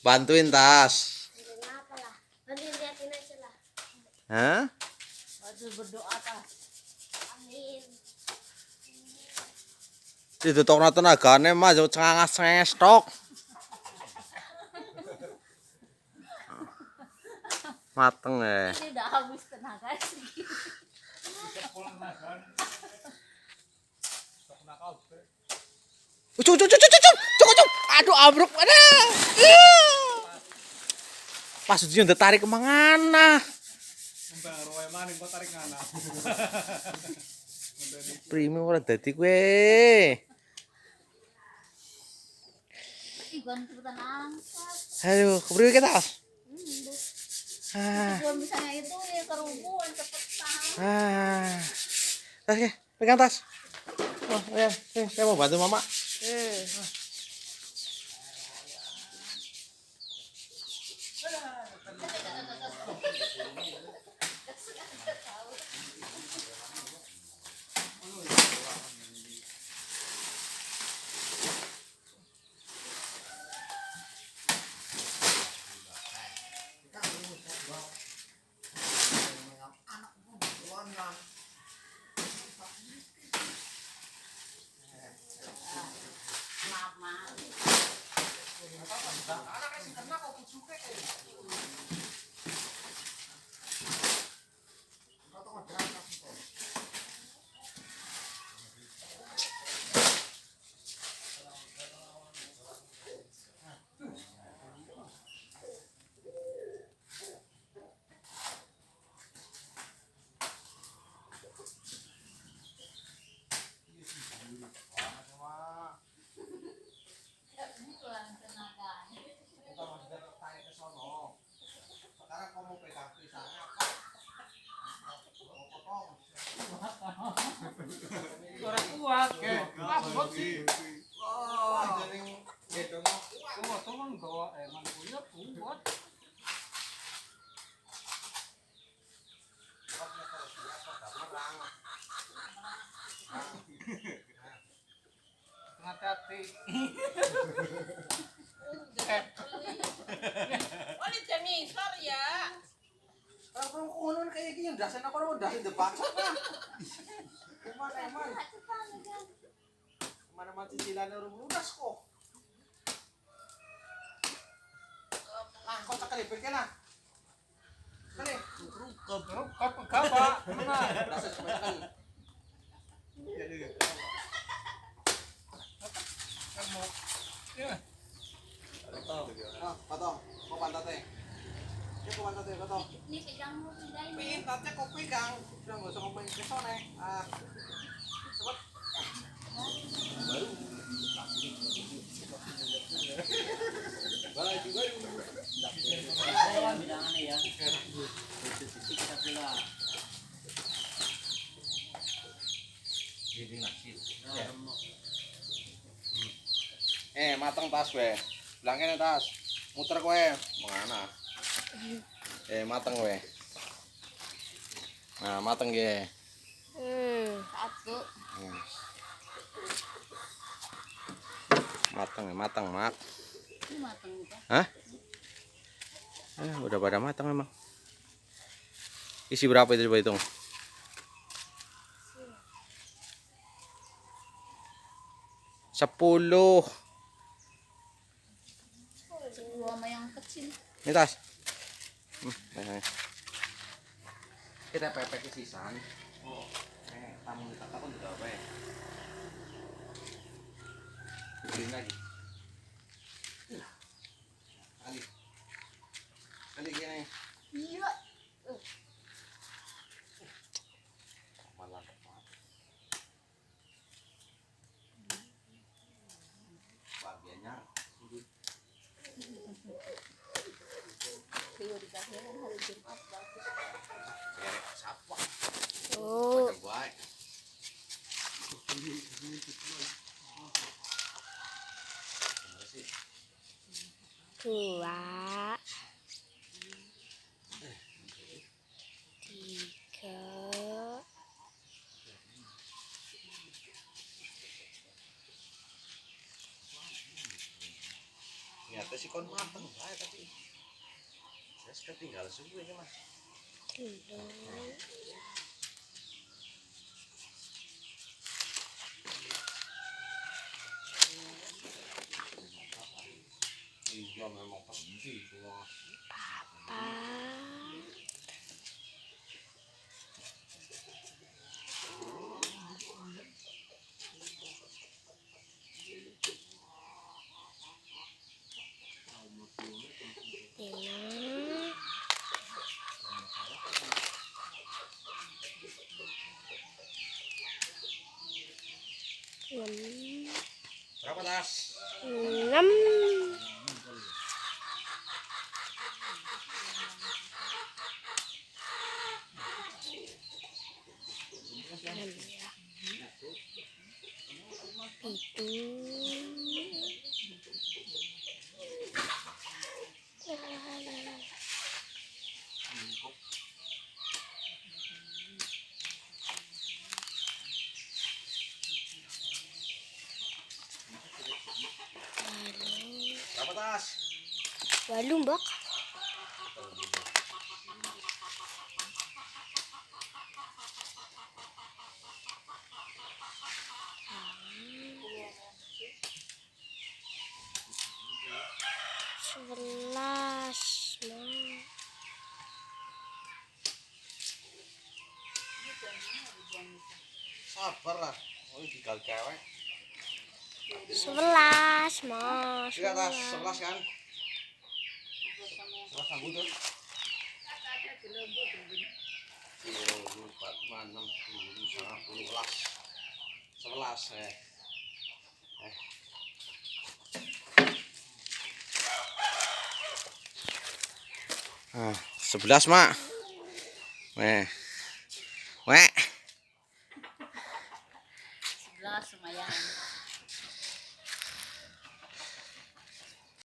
Bantuin Tas. Kenapa lah? Nanti liatin aja lah. Hah? Waduh, berdoa Tas. Amin. Itu tok tenagane mah jauh cengangas tok. Mateng ya. Ini udah habis tenaga sih. Cukup. Aduh, abruk mana? Pas uji udah tarik kemana? Primi ora dadi kowe. Igon cepetan angkat. Aduh, kepriwe kita? Kalau misalnya itu ya kerubuhan cepetan. Tas, pegang tas. Oh, ya, saya mau bantu mama. Kuat, mabok sih. Tolong bawa emang punya kuat. Hati-hati. Oh, ini jenisor ya. Kalau konon kayak gini, dasan aku udah dibaksa nah. Mana cicilannya udah lunas kok. Nah, kau tak kali pikir lah. Kali. Kapa? Dasan sebanyak kali. Potong. Kau pantatnya. Kau pantatnya, potong. Ini pegang mau pindahin. Pantatnya kau pegang. Udah nggak usah ngomongin ke sana. Cepat. Mateng tas we. Bilangin tas. Muter kowe. Mana? Mateng we. Nah, mateng ge. Satu. Mateng, Mak. Ini matang juga. Hah? Udah pada matang emang. Isi berapa itu coba hitung? 10. Dua sama yang kecil. Ini tas. Kita pepek ke sisan. Oh, tamu kita pun juga apa ya? Bikin lagi. Kali gini. Iya. Malah. Bagiannya. Kalau dikasih hari Jumat bagus. Siapa? Oh. Baik. Dua. Tiga. Nyata sih kon mah. Mateng bae tapi. Wis ketinggal suwe iki Mas. Iya memang penting Mas. Berapa tas? 6. Berapa tas? Walu mbak. Sebelas. Sabar lah. Oh, tinggal cewek. 11 mas. Iya tas 11 kan? 11 sambut tuh. 10, 4, 5, 6, 7, 11. 11 11 mak. Weh. 11 lumayan.